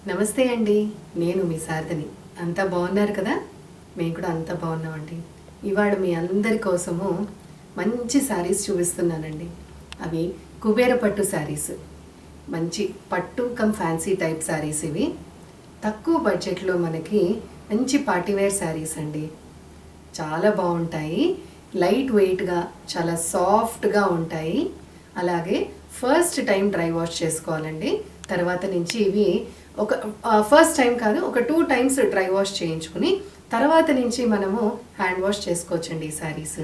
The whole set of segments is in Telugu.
నమస్తే అండి. నేను మీ శారదని. అంతా బాగున్నారు కదా? మేము కూడా అంతా బాగున్నామండి. ఇవాళ మీ అందరి కోసము మంచి శారీస్ చూపిస్తున్నానండి. అవి కుబేర పట్టు శారీస్. మంచి పట్టు కమ్ ఫ్యాన్సీ టైప్ శారీస్ ఇవి. తక్కువ బడ్జెట్లో మనకి మంచి పార్టీవేర్ శారీస్ అండి. చాలా బాగుంటాయి. లైట్ వెయిట్గా చాలా సాఫ్ట్గా ఉంటాయి. అలాగే ఫస్ట్ టైం డ్రై వాష్ చేసుకోవాలండి. తర్వాత నుంచి ఇవి ఫస్ట్ టైం కాదు, ఒక 2 టైమ్స్ డ్రై వాష్ చేయించుకుని తర్వాత నుంచి మనము హ్యాండ్ వాష్ చేసుకోవచ్చండి. ఈ శారీస్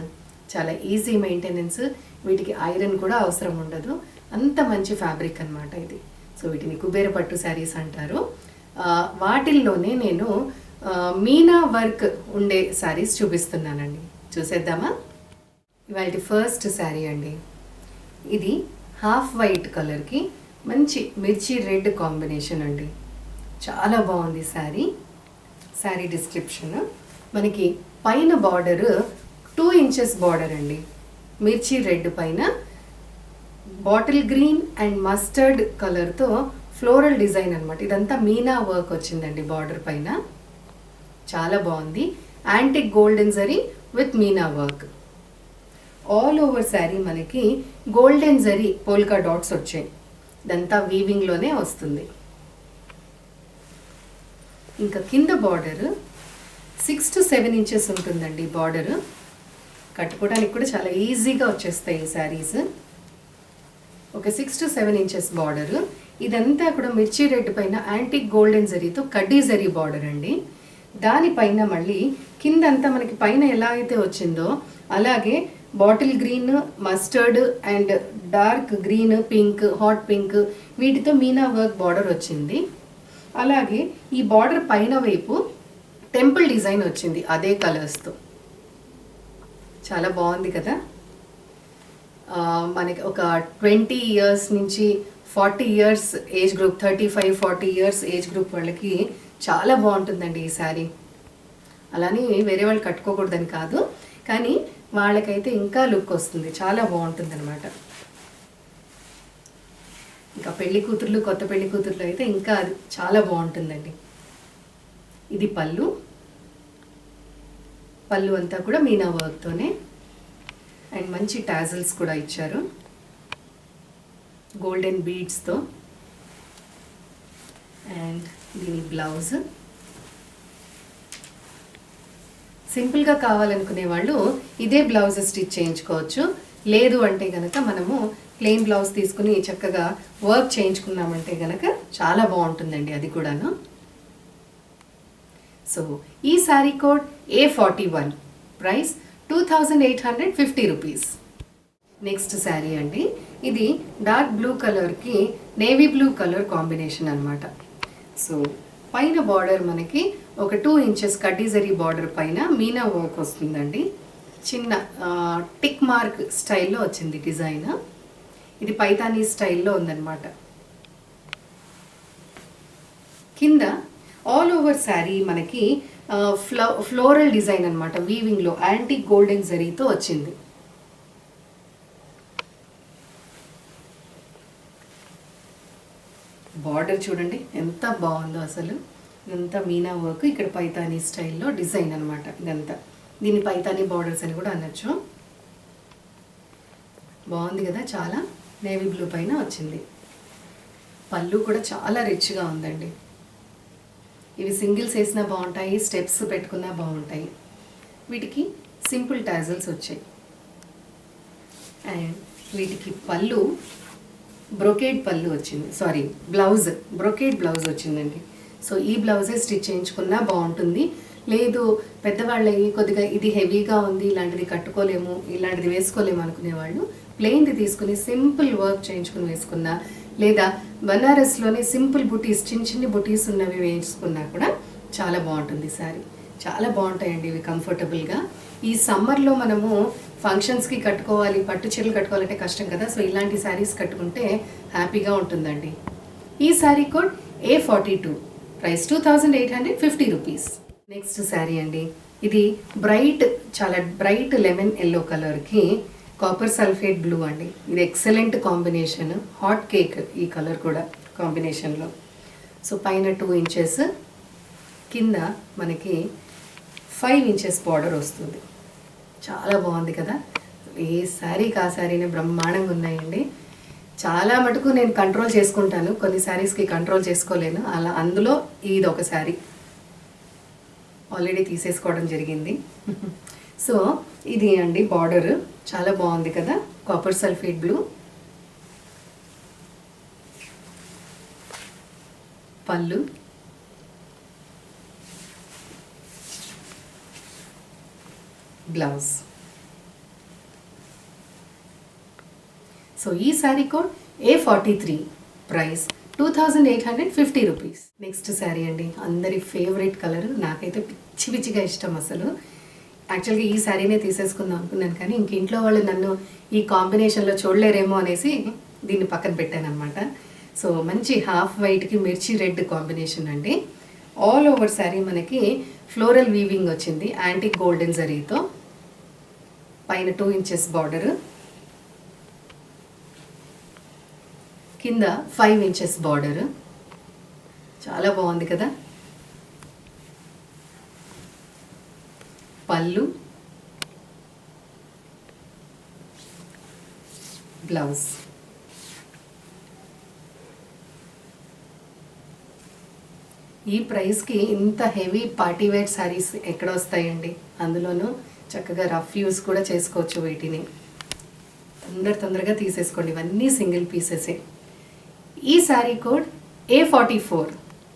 చాలా ఈజీ మెయింటెనెన్స్. వీటికి ఐరన్ కూడా అవసరం ఉండదు. అంత మంచి ఫ్యాబ్రిక్ అనమాట ఇది. సో వీటిని కుబేర పట్టు శారీస్ అంటారు. వాటిల్లోనే నేను మీనా వర్క్ ఉండే శారీస్ చూపిస్తున్నానండి. చూసేద్దామా? ఇవాళ ఫస్ట్ శారీ అండి. ఇది హాఫ్ వైట్ కలర్కి మంచి మిర్చి రెడ్ కాంబినేషన్ అండి. చాలా బాగుంది శారీ. శారీ డిస్క్రిప్షన్ మనకి పైన బార్డర్ 2 ఇంచెస్ బార్డర్ అండి. మిర్చి రెడ్ పైన బాటిల్ గ్రీన్ అండ్ మస్టర్డ్ కలర్తో ఫ్లోరల్ డిజైన్ అనమాట. ఇదంతా మీనా వర్క్ వచ్చిందండి బార్డర్ పైన. చాలా బాగుంది. Antique golden zari with Meena work. All over sari మనకి గోల్డెన్ జరీ పోల్కా డాట్స్ వచ్చాయి. ఇదంతా వీవింగ్లోనే వస్తుంది. ఇంకా కింద బార్డర్ 6 to 7 ఇంచెస్ ఉంటుందండి. బార్డర్ కట్టుకోవడానికి కూడా చాలా ఈజీగా వచ్చేస్తాయి ఈ శారీస్. ఒక 6 to 7 ఇంచెస్ బార్డర్. ఇదంతా కూడా మిర్చి రెడ్ పైన యాంటిక్ గోల్డెన్ జరీతో కడ్డీ జరీ బార్డర్ అండి. దానిపైన మళ్ళీ కిందంతా మనకి పైన ఎలా అయితే వచ్చిందో అలాగే bottle green, mustard and dark green, pink, hot pink వీటితో మీనా వర్క్ బార్డర్ వచ్చింది. అలాగే ఈ బార్డర్ పైన వైపు టెంపుల్ డిజైన్ వచ్చింది అదే కలర్స్తో. చాలా బాగుంది కదా? మనకి ఒక 20 ఇయర్స్ నుంచి 40 years age group, 35-40 years age group వాళ్ళకి చాలా బాగుంటుందండి ఈ శారీ. అలానే వేరే వాళ్ళు కట్టుకోకూడదని కాదు, కానీ వాళ్ళకైతే ఇంకా లుక్ వస్తుంది. చాలా బాగుంటుంది అనమాట. ఇంకా పెళ్లి కూతుర్లు, కొత్త పెళ్లి కూతుర్లు అయితే ఇంకా అది చాలా బాగుంటుందండి. ఇది పళ్ళు. పళ్ళు అంతా కూడా మీనా వర్క్తోనే అండ్ మంచి టాజిల్స్ కూడా ఇచ్చారు గోల్డెన్ బీడ్స్తో. అండ్ దీని బ్లౌజ్ సింపుల్గా కావాలనుకునే వాళ్ళు ఇదే బ్లౌజ్ స్టిచ్ చేయించుకోవచ్చు. లేదు అంటే కనుక మనము ప్లెయిన్ బ్లౌజ్ తీసుకుని చక్కగా వర్క్ చేయించుకున్నామంటే కనుక చాలా బాగుంటుందండి అది కూడాను. సో ఈ sari code A41, price 2850 rupees. Next sari అండి. ఇది డార్క్ బ్లూ కలర్కి నేవీ బ్లూ కలర్ కాంబినేషన్ అనమాట. సో పైన బార్డర్ మనకి ఒక 2 ఇంచెస్ కడ్డీ జరీ బార్డర్ పైన మీనా వర్క్ వస్తుందండి. చిన్న టిక్ మార్క్ స్టైల్లో వచ్చింది డిజైన్. ఇది పైతానీ స్టైల్లో ఉందన్నమాట. కింద ఆల్ ఓవర్ శారీ మనకి ఫ్లోరల్ డిజైన్ అనమాట. వీవింగ్లో యాంటిక్ గోల్డెన్ జరీతో వచ్చింది. బార్డర్ చూడండి ఎంత బాగుందో అసలు. ఇదంతా మీనా వర్క్, ఇక్కడ పైతానీ స్టైల్లో డిజైన్ అనమాట. ఇదంతా దీని పైతానీ బార్డర్స్ అని కూడా అనొచ్చు. బాగుంది కదా? చాలా నేవీ బ్లూ పైన వచ్చింది. పళ్ళు కూడా చాలా రిచ్గా ఉందండి. ఇవి సింగిల్స్ వేసినా బాగుంటాయి, స్టెప్స్ పెట్టుకున్నా బాగుంటాయి. వీటికి సింపుల్ టాజల్స్ వచ్చాయి. అండ్ వీటికి పళ్ళు బ్రొకేడ్ పళ్ళు వచ్చింది. సారీ, బ్లౌజ్ బ్రొకేడ్ బ్లౌజ్ వచ్చిందండి. సో ఈ బ్లౌజే స్టిచ్ చేయించుకున్నా బాగుంటుంది. లేదు పెద్దవాళ్ళకి కొద్దిగా ఇది హెవీగా ఉంది, ఇలాంటిది కట్టుకోలేము, ఇలాంటిది వేసుకోలేము అనుకునే వాళ్ళు ప్లెయిన్ది తీసుకుని సింపుల్ వర్క్ చేయించుకుని వేసుకున్నా, లేదా బనారస్లోనే సింపుల్ బుటీస్, చిన్న చిన్న బుటీస్ ఉన్నవి వేసుకున్నా కూడా చాలా బాగుంటుంది శారీ. చాలా బాగుంటాయండి ఇవి కంఫర్టబుల్గా. ఈ సమ్మర్లో మనము ఫంక్షన్స్కి కట్టుకోవాలి, పట్టు చీరలు కట్టుకోవాలంటే కష్టం కదా. సో ఇలాంటి శారీస్ కట్టుకుంటే హ్యాపీగా ఉంటుందండి. ఈ sari code A42, price 2850 rupees. Next sari అండి. ఇది చాలా బ్రైట్ లెమన్ ఎల్లో కలర్కి కాపర్ సల్ఫేట్ బ్లూ అండి. ఇది ఎక్సలెంట్ కాంబినేషన్. హాట్ కేక్ ఈ కలర్ కూడా కాంబినేషన్లో. సో పైన 2 ఇంచెస్, కింద మనకి 5 ఇంచెస్ బార్డర్ వస్తుంది. చాలా బాగుంది కదా. ఏ శారీకి ఆ శారీనే బ్రహ్మాండంగా ఉన్నాయండి. చాలా మటుకు నేను కంట్రోల్ చేసుకుంటాను, కొన్ని శారీస్కి కంట్రోల్ చేసుకోలేను. అలా అందులో ఇది ఒక శారీ ఆల్రెడీ తీసేసుకోవడం జరిగింది. సో ఇది అండి బార్డర్, చాలా బాగుంది కదా. కాపర్ సల్ఫేట్ బ్లూ, పళ్ళు, బ్లౌజ్. సో ఈ sari code A43, price 2850 rupees. Next sari అండి, అందరి ఫేవరెట్ కలర్, నాకైతే పిచ్చి పిచ్చిగా ఇష్టం అసలు. యాక్చువల్గా ఈ శారీనే తీసేసుకుందాం అనుకున్నాను, కానీ ఇంక ఇంట్లో వాళ్ళు నన్ను ఈ కాంబినేషన్లో చూడలేరేమో అనేసి దీన్ని పక్కన పెట్టాను అనమాట. సో మంచి హాఫ్ వైట్కి మిర్చి రెడ్ కాంబినేషన్ అండి. ఆల్ ఓవర్ శారీ మనకి ఫ్లోరల్ వీవింగ్ వచ్చింది యాంటిక్ గోల్డెన్ జరీతో. పైన 2 ఇంచెస్ బార్డర్, కింద 5 ఇంచెస్ బార్డర్. చాలా బాగుంది కదా. పళ్ళు, బ్లౌజ్. ఈ ప్రైస్కి ఇంత హెవీ పార్టీ వేర్ శారీస్ ఎక్కడ వస్తాయండి. అందులోనూ చక్కగా రఫ్ యూస్ కూడా చేసుకోవచ్చు వీటిని. తొందరగా తీసేసుకోండి, ఇవన్నీ సింగిల్ పీసెసే. ఈ sari code A44,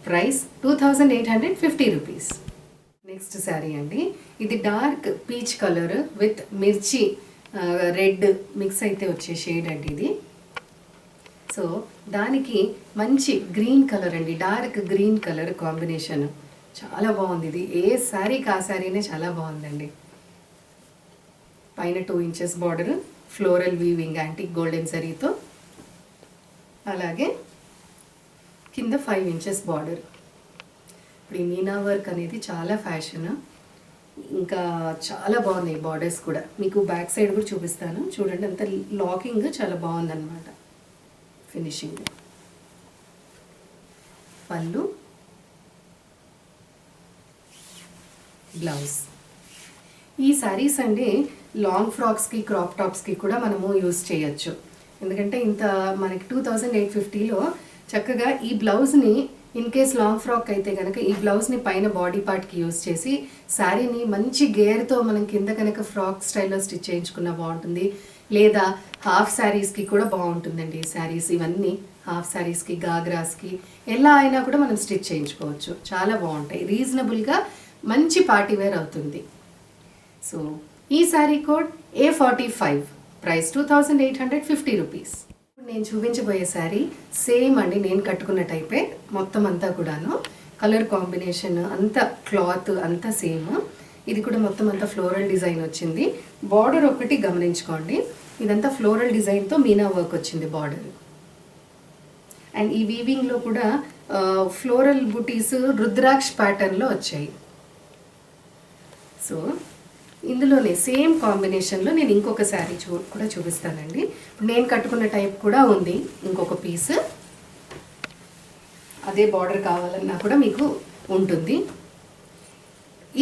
price 2850 rupees. Next sari అండి, ఇది డార్క్ పీచ్ కలర్ విత్ మిర్చి రెడ్ మిక్స్ అయితే వచ్చే షేడ్ అండి ఇది. సో దానికి మంచి గ్రీన్ కలర్ అండి, డార్క్ గ్రీన్ కలర్ కాంబినేషన్. చాలా బాగుంది ఇది. ఏ శారీకి ఆ శారీనే చాలా బాగుందండి. పైన 2 inches border, floral weaving antique golden జరీతో, అలాగే కింద 5 ఇంచెస్ బార్డర్. ఇప్పుడు ఈ మీనా వర్క్ అనేది చాలా ఫ్యాషన్, ఇంకా చాలా బాగున్నాయి బార్డర్స్ కూడా. మీకు బ్యాక్ సైడ్ కూడా చూపిస్తాను చూడండి, అంత లాకింగ్ చాలా బాగుందన్నమాట ఫినిషింగ్. పళ్ళు, బ్లౌజ్. ఈ శారీస్ అండి లాంగ్ ఫ్రాక్స్కి క్రాప్ టాప్స్కి కూడా మనము యూస్ చేయొచ్చు. ఎందుకంటే ఇంత మనకి 2850లో చక్కగా ఈ బ్లౌజ్ని ఇన్ కేస్ లాంగ్ ఫ్రాక్ అయితే కనుక ఈ బ్లౌజ్ని పైన బాడీ పార్ట్కి యూస్ చేసి శారీని మంచి గేర్తో మనం కింద కనుక ఫ్రాక్ స్టైల్లో స్టిచ్ చేయించుకున్న బాగుంటుంది. లేదా హాఫ్ శారీస్కి కూడా బాగుంటుందండి. ఈ శారీస్ ఇవన్నీ హాఫ్ శారీస్కి, గాగ్రాస్కి ఎలా అయినా కూడా మనం స్టిచ్ చేయించుకోవచ్చు. చాలా బాగుంటాయి, రీజనబుల్గా మంచి పార్టీ వేర్ అవుతుంది. సో ఈ sari code A45, price 2850 rupees. నేను చూపించబోయే శారీ సేమ్ అండి, నేను కట్టుకున్న టైపే మొత్తం అంతా కూడాను. కలర్ కాంబినేషన్ అంతా, క్లాత్ అంతా సేమ్. ఇది కూడా మొత్తం అంతా ఫ్లోరల్ డిజైన్ వచ్చింది. బార్డర్ ఒకటి గమనించుకోండి, ఇదంతా ఫ్లోరల్ డిజైన్తో మీనా వర్క్ వచ్చింది బార్డర్. అండ్ ఈ వీవింగ్లో కూడా ఫ్లోరల్ బుటీస్ రుద్రాక్ష ప్యాటర్న్లో వచ్చాయి. సో ఇందులోనే సేమ్ కాంబినేషన్లో నేను ఇంకొక శారీ కూడా చూపిస్తానండి. నేను కట్టుకున్న టైప్ కూడా ఉంది ఇంకొక పీస్, అదే బార్డర్ కావాలన్నా కూడా మీకు ఉంటుంది.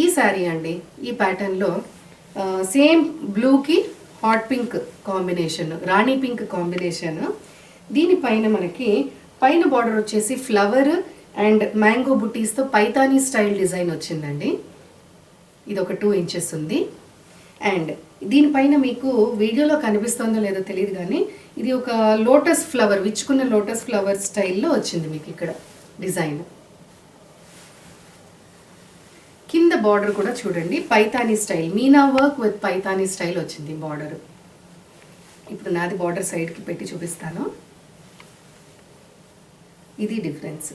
ఈ శారీ అండి ఈ ప్యాటర్న్లో సేమ్ బ్లూకి hot pink combination, rani pink combination. దీనిపైన మనకి పైన బార్డర్ వచ్చేసి ఫ్లవర్ అండ్ మ్యాంగో బుటీస్తో పైతానీ స్టైల్ డిజైన్ వచ్చిందండి. ఇది ఒక 2 ఇంచెస్ ఉంది. అండ్ దీనిపైన మీకు వీడియోలో కనిపిస్తుందో లేదో తెలియదు కానీ ఇది ఒక లోటస్ ఫ్లవర్, విచ్చుకున్న లోటస్ ఫ్లవర్ స్టైల్లో వచ్చింది మీకు ఇక్కడ డిజైన్. కింద బార్డర్ కూడా చూడండి Paithani style, Meena work with Paithani style వచ్చింది బార్డర్. ఇప్పుడు నాది బార్డర్ సైడ్కి పెట్టి చూపిస్తాను. ఇది డిఫరెన్స్.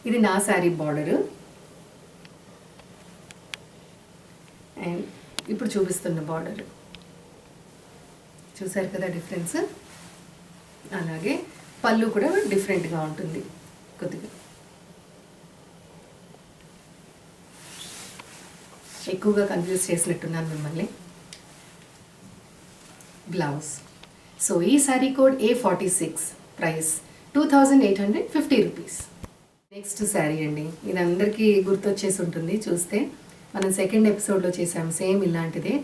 ఇది నా శారీ బార్డరు. అండ్ ఇప్పుడు చూపిస్తున్న బార్డర్ చూసారు కదా డిఫరెన్స్. అలాగే పళ్ళు కూడా డిఫరెంట్గా ఉంటుంది కొద్దిగా. ఎక్కువగా కన్ఫ్యూజ్ చేసినట్టున్నాను మిమ్మల్ని. బ్లౌజ్. సో ఈ sari code A46, price 2850 rupees. Next sari అండి, ఇది అందరికీ గుర్తొచ్చేసి ఉంటుంది చూస్తే. మనం సెకండ్ ఎపిసోడ్లో చేసాం సేమ్ ఇలాంటిదే.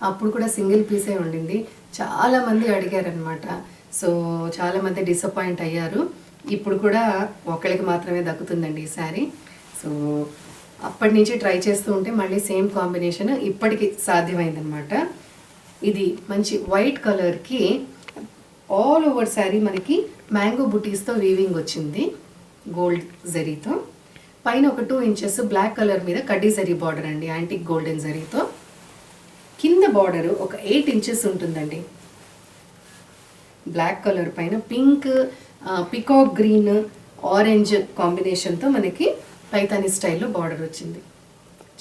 అప్పుడు కూడా సింగిల్ పీసే ఉండింది. చాలామంది అడిగారనమాట. సో చాలామంది డిసప్పాయింట్ అయ్యారు. ఇప్పుడు కూడా ఒకరికి మాత్రమే దక్కుతుందండి ఈ శారీ. సో అప్పటి నుంచి ట్రై చేస్తూ ఉంటే మళ్ళీ సేమ్ కాంబినేషన్ ఇప్పటికి సాధ్యమైందనమాట. ఇది మంచి వైట్ కలర్కి ఆల్ ఓవర్ శారీ మనకి మ్యాంగో బుటీస్తో వీవింగ్ వచ్చింది, గోల్డ్ జరీతో. పైన ఒక 2 ఇంచెస్ బ్లాక్ కలర్ మీద కడ్డీ జరీ బార్డర్ అండి, యాంటిక్ గోల్డెన్ జరీతో. కింద బార్డర్ ఒక 8 ఇంచెస్ ఉంటుందండి. బ్లాక్ కలర్ పైన పింక్, పికాక్ గ్రీన్, ఆరెంజ్ కాంబినేషన్తో మనకి పైతాని స్టైల్లో బార్డర్ వచ్చింది.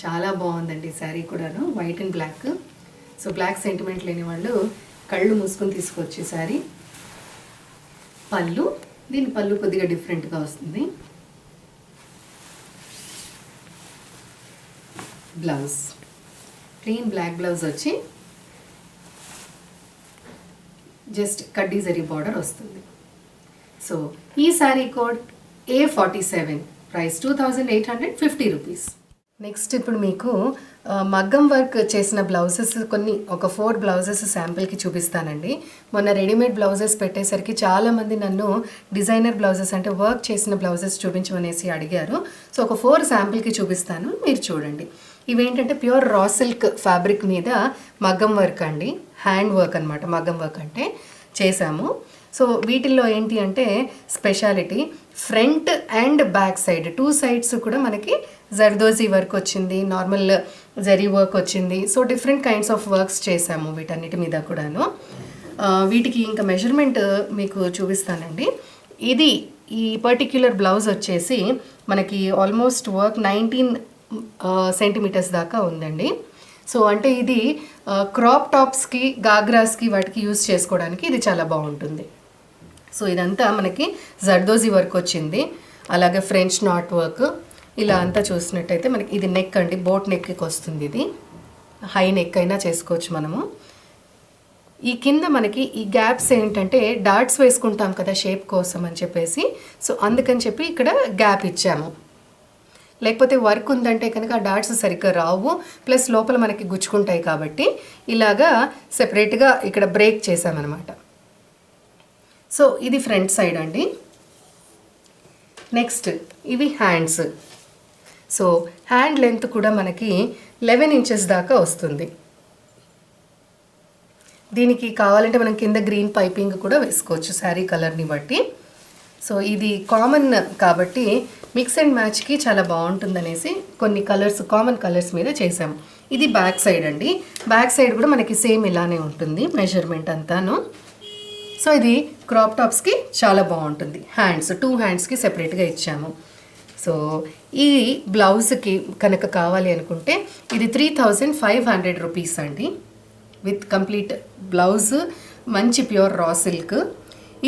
చాలా బాగుందండి శారీ కూడాను, white and black. So black sentiment లేని వాళ్ళు కళ్ళు మూసుకొని తీసుకొచ్చే శారీ. పళ్ళు, దీని పళ్ళు కొద్దిగా డిఫరెంట్గా వస్తుంది. బ్లౌజ్ ప్లెయిన్ బ్లాక్ బ్లౌజ్ వచ్చి జస్ట్ కడ్డీ జరీ బార్డర్ వస్తుంది. సో ఈ sari code A47, price 2850 rupees. Next ఇప్పుడు మీకు మగ్గం వర్క్ చేసిన బ్లౌజెస్ ఒక 4 బ్లౌజెస్ శాంపిల్కి చూపిస్తానండి. మొన్న రెడీమేడ్ బ్లౌజెస్ పెట్టేసరికి చాలామంది నన్ను డిజైనర్ బ్లౌజెస్ అంటే వర్క్ చేసిన బ్లౌజెస్ చూపించమనేసి అడిగారు. సో ఒక 4 శాంపిల్కి చూపిస్తాను, మీరు చూడండి. ఇవేంటంటే ప్యూర్ రా సిల్క్ ఫ్యాబ్రిక్ మీద మగ్గం వర్క్ అండి, హ్యాండ్ వర్క్ అనమాట. మగ్గం వర్క్ అంటే చేసాము. సో వీటిల్లో ఏంటి అంటే speciality, front and back side 2 sides కూడా మనకి జర్దోజీ వర్క్ వచ్చింది, నార్మల్ జరీ వర్క్ వచ్చింది. So different kinds of works చేసాము వీటన్నిటి మీద కూడాను. వీటికి ఇంకా మెజర్మెంట్ మీకు చూపిస్తానండి. ఇది ఈ పర్టిక్యులర్ బ్లౌజ్ వచ్చేసి మనకి ఆల్మోస్ట్ వర్క్ 19 సెంటీమీటర్స్ దాకా ఉందండి. సో అంటే ఇది క్రాప్ టాప్స్కి, గాగ్రాస్కి వాటికి యూజ్ చేసుకోవడానికి ఇది చాలా బాగుంటుంది. సో ఇదంతా మనకి జర్దోజీ వర్క్ వచ్చింది, అలాగే ఫ్రెంచ్ నాట్ వర్క్. ఇలా అంతా చూసినట్టయితే మనకి ఇది నెక్ అండి, బోట్ నెక్కి వస్తుంది. ఇది హై నెక్ అయినా చేసుకోవచ్చు మనము. ఈ కింద మనకి ఈ గ్యాప్స్ ఏంటంటే డాట్స్ వేసుకుంటాం కదా షేప్ కోసం అని చెప్పేసి, సో అందుకని చెప్పి ఇక్కడ గ్యాప్ ఇచ్చాము. లేకపోతే వర్క్ ఉందంటే కనుక ఆ డాట్స్ సరిగ్గా రావు, ప్లస్ లోపల మనకి గుచ్చుకుంటాయి. కాబట్టి ఇలాగా సెపరేట్గా ఇక్కడ బ్రేక్ చేసామన్నమాట. సో ఇది ఫ్రంట్ సైడ్ అండి. నెక్స్ట్ ఇవి హ్యాండ్స్. సో హ్యాండ్ లెంత్ కూడా మనకి 11 ఇంచెస్ దాకా వస్తుంది. దీనికి కావాలంటే మనం కింద గ్రీన్ పైపింగ్ కూడా వేసుకోవచ్చు శారీ కలర్ని బట్టి. సో ఇది కామన్ కాబట్టి మిక్స్ అండ్ మ్యాచ్కి చాలా బాగుంటుందనేసి కొన్ని కలర్స్, కామన్ కలర్స్ మీద చేసాము. ఇది బ్యాక్ సైడ్ అండి. బ్యాక్ సైడ్ కూడా మనకి సేమ్ ఇలానే ఉంటుంది మెజర్మెంట్ అంతాను. సో ఇది క్రాప్ టాప్స్కి చాలా బాగుంటుంది. హ్యాండ్స్ 2 హ్యాండ్స్కి సెపరేట్గా ఇచ్చాము. సో ఈ బ్లౌజ్కి కనుక కావాలి అనుకుంటే ఇది 3500 రూపీస్ అండి, విత్ కంప్లీట్ బ్లౌజ్, మంచి ప్యూర్ రా సిల్క్.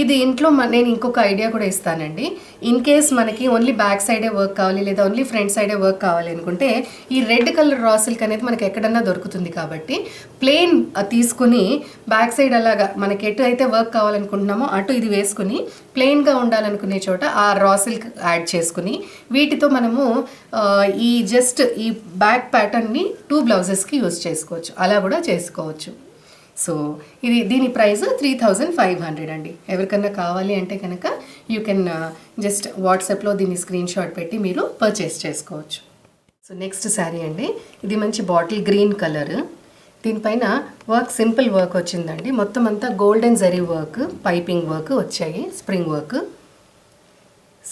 ఇది ఇంట్లో నేను ఇంకొక ఐడియా కూడా ఇస్తానండి. ఇన్ కేస్ మనకి ఓన్లీ బ్యాక్ సైడే వర్క్ కావాలి లేదా ఓన్లీ ఫ్రంట్ సైడే వర్క్ కావాలి అనుకుంటే ఈ రెడ్ కలర్ రా సిల్క్ అనేది మనకి ఎక్కడన్నా దొరుకుతుంది. కాబట్టి ప్లెయిన్ తీసుకుని బ్యాక్ సైడ్ అలాగా మనకి ఎటు అయితే వర్క్ కావాలనుకుంటున్నామో అటు ఇది వేసుకుని ప్లెయిన్గా ఉండాలనుకునే చోట ఆ రా సిల్క్ యాడ్ చేసుకుని వీటితో మనము ఈ జస్ట్ ఈ బ్యాక్ ప్యాటర్న్ని 2 బ్లౌజెస్కి యూజ్ చేసుకోవచ్చు, అలా కూడా చేసుకోవచ్చు. సో ఇది దీని ప్రైస్ 3500 అండి. ఎవరికన్నా కావాలి అంటే కనుక యూ కెన్ జస్ట్ వాట్సాప్లో దీన్ని స్క్రీన్ షాట్ పెట్టి మీరు పర్చేస్ చేసుకోవచ్చు. సో నెక్స్ట్ శారీ అండి, ఇది మంచి బాటిల్ గ్రీన్ కలర్. దీనిపైన వర్క్ సింపుల్ వర్క్ వచ్చిందండి. మొత్తం అంతా golden zari work, piping work వచ్చాయి, spring work.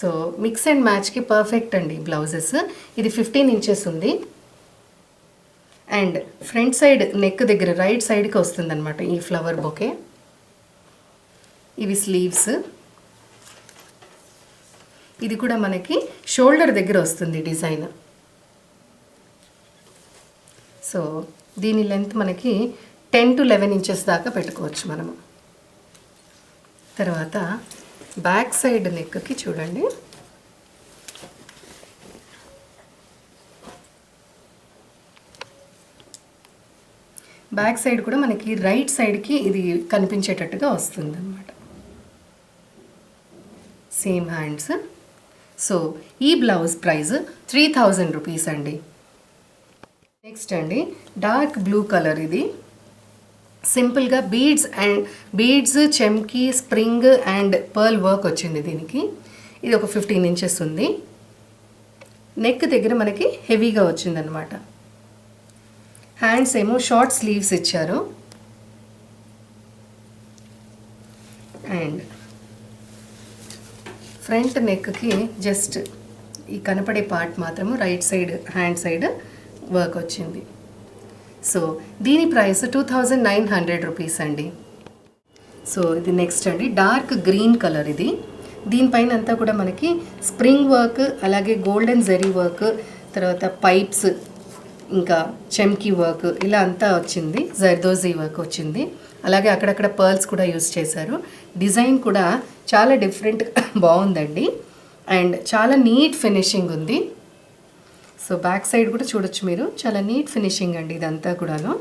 So mix and మ్యాచ్కి పర్ఫెక్ట్ అండి బ్లౌజెస్. ఇది 15 ఇంచెస్ ఉంది. అండ్ ఫ్రంట్ సైడ్ నెక్ దగ్గర రైట్ సైడ్కి వస్తుంది అనమాట ఈ ఫ్లవర్ బొకే. ఇవి స్లీవ్స్. ఇది కూడా మనకి షోల్డర్ దగ్గర వస్తుంది డిజైన్. సో దీని లెంత్ మనకి 10 to 11 ఇంచెస్ దాకా పెట్టుకోవచ్చు మనము. తర్వాత బ్యాక్ సైడ్ నెక్కి చూడండి, బ్యాక్ సైడ్ కూడా మనకి రైట్ సైడ్కి ఇది కనిపించేటట్టుగా వస్తుంది అన్నమాట. Same hands. సో ఈ బ్లౌజ్ ప్రైస్ 3000 రూపీస్ అండి. నెక్స్ట్ అండి డార్క్ బ్లూ కలర్, ఇది సింపుల్గా బీడ్స్ చెమ్కి స్ప్రింగ్ అండ్ పర్ల్ వర్క్ వచ్చింది దీనికి. ఇది ఒక 15 ఇంచెస్ ఉంది. నెక్ దగ్గర మనకి హెవీగా వచ్చిందనమాట. హ్యాండ్స్ ఏమో షార్ట్ స్లీవ్స్ ఇచ్చారు. అండ్ ఫ్రంట్ నెక్కి జస్ట్ ఈ కనపడే పార్ట్ మాత్రము right side hand side work వచ్చింది. సో దీని ప్రైస్ 2900 రూపీస్ అండి. సో ఇది నెక్స్ట్ అండి డార్క్ గ్రీన్ కలర్, ఇది దీనిపైన అంతా కూడా మనకి స్ప్రింగ్ వర్క్, అలాగే గోల్డెన్ జెరీ వర్క్, తర్వాత పైప్స్, ఇంకా చెమ్కీ వర్క్ ఇలా అంతా వచ్చింది. జర్దోజీ వర్క్ వచ్చింది. అలాగే అక్కడక్కడ పర్ల్స్ కూడా యూస్ చేశారు. డిజైన్ కూడా చాలా డిఫరెంట్ బాగుందండి. అండ్ చాలా నీట్ ఫినిషింగ్ ఉంది. సో బ్యాక్ సైడ్ కూడా చూడొచ్చు మీరు, చాలా నీట్ ఫినిషింగ్ అండి ఇదంతా కూడాను.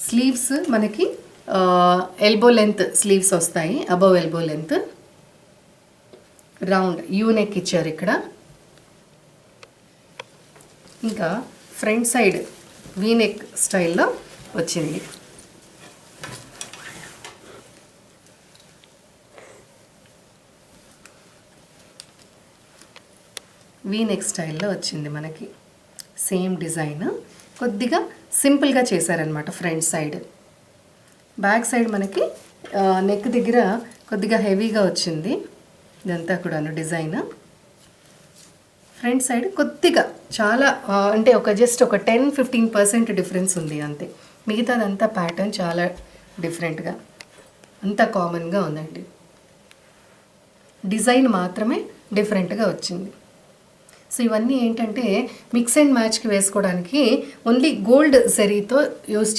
స్లీవ్స్ మనకి ఎల్బో లెంత్ స్లీవ్స్ వస్తాయి, above elbow length. Round U neck ఇచ్చారు ఇక్కడ. ఇంకా ఫ్రంట్ సైడ్ వీ నెక్ స్టైల్లో వచ్చింది. వీ నెక్ స్టైల్లో వచ్చింది మనకి. సేమ్ డిజైన్, కొద్దిగా సింపుల్గా చేశారనమాట ఫ్రంట్ సైడ్. బ్యాక్ సైడ్ మనకి నెక్ దగ్గర కొద్దిగా హెవీగా వచ్చింది ఇదంతా కూడాను డిజైన్. ఫ్రంట్ సైడ్ కొద్దిగా చాలా అంటే జస్ట్ ఒక 10-15% డిఫరెన్స్ ఉంది అంతే. మిగతాదంతా ప్యాటర్న్ చాలా డిఫరెంట్గా అంతా కామన్గా ఉందండి. డిజైన్ మాత్రమే డిఫరెంట్గా వచ్చింది. సో ఇవన్నీ ఏంటంటే మిక్స్ అండ్ మ్యాచ్కి వేసుకోవడానికి ఓన్లీ గోల్డ్ జరీతో యూస్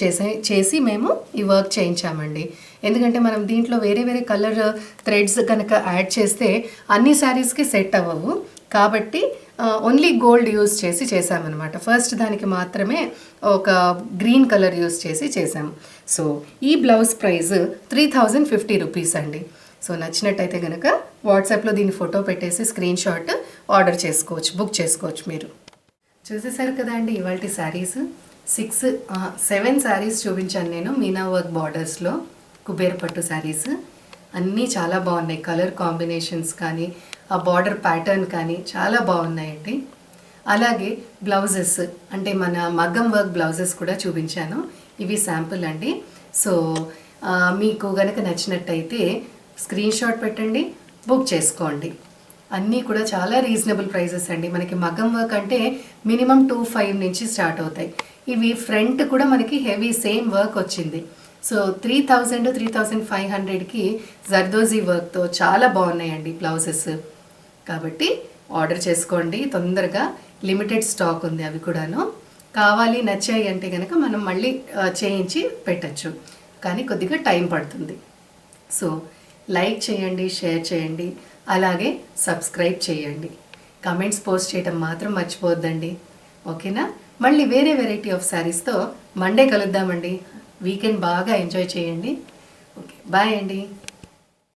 చేసి మేము ఈ వర్క్ చేయించామండి. ఎందుకంటే మనం దీంట్లో వేరే వేరే కలర్ థ్రెడ్స్ కనుక యాడ్ చేస్తే అన్ని శారీస్కి సెట్ అవ్వవు. కాబట్టి ఓన్లీ గోల్డ్ యూస్ చేసి చేసామన్నమాట. ఫస్ట్ దానికి మాత్రమే ఒక గ్రీన్ కలర్ యూస్ చేసి చేసాము. సో ఈ బ్లౌజ్ ప్రైస్ 3050 రూపీస్ అండి. సో నచ్చినట్టయితే కనుక వాట్సాప్లో దీని ఫోటో పెట్టేసి స్క్రీన్ షాట్ ఆర్డర్ చేసుకోవచ్చు, బుక్ చేసుకోవచ్చు మీరు. చూసేసారు కదా అండి ఇవాళ శారీస్. 7 శారీస్ చూపించాను నేను మీనా వర్క్ బార్డర్స్లో, కుబేర పట్టు శారీస్. అన్నీ చాలా బాగున్నాయి. కలర్ కాంబినేషన్స్ కానీ ఆ బార్డర్ ప్యాటర్న్ కానీ చాలా బాగున్నాయండి. అలాగే బ్లౌజెస్ అంటే మన మగ్గం వర్క్ బ్లౌజెస్ కూడా చూపించాను. ఇవి శాంపుల్ అండి. సో మీకు కనుక నచ్చినట్టయితే స్క్రీన్ షాట్ పెట్టండి, బుక్ చేసుకోండి. అన్నీ కూడా చాలా రీజనబుల్ ప్రైజెస్ అండి. మనకి మగ్గం వర్క్ అంటే మినిమం 25 నుంచి స్టార్ట్ అవుతాయి. ఇవి ఫ్రంట్ కూడా మనకి హెవీ సేమ్ వర్క్ వచ్చింది. సో 3000-3500కి జర్దోజీ వర్క్తో చాలా బాగున్నాయండి బ్లౌజెస్. కాబట్టి ఆర్డర్ చేసుకోండి తొందరగా. లిమిటెడ్ స్టాక్ ఉంది, అవి కూడాను. కావాలి నచ్చాయి అంటే కనుక మనం మళ్ళీ చేయించి పెట్టచ్చు, కానీ కొద్దిగా టైం పడుతుంది. సో లైక్ చేయండి, షేర్ చేయండి, అలాగే సబ్స్క్రైబ్ చేయండి. కమెంట్స్ పోస్ట్ చేయడం మాత్రం మర్చిపోవద్దండి. ఓకేనా? మళ్ళీ వేరే వెరైటీ ఆఫ్ శారీస్తో మండే కలుద్దామండి. వీకెండ్ బాగా ఎంజాయ్ చేయండి. ఓకే, బాయ్ అండి.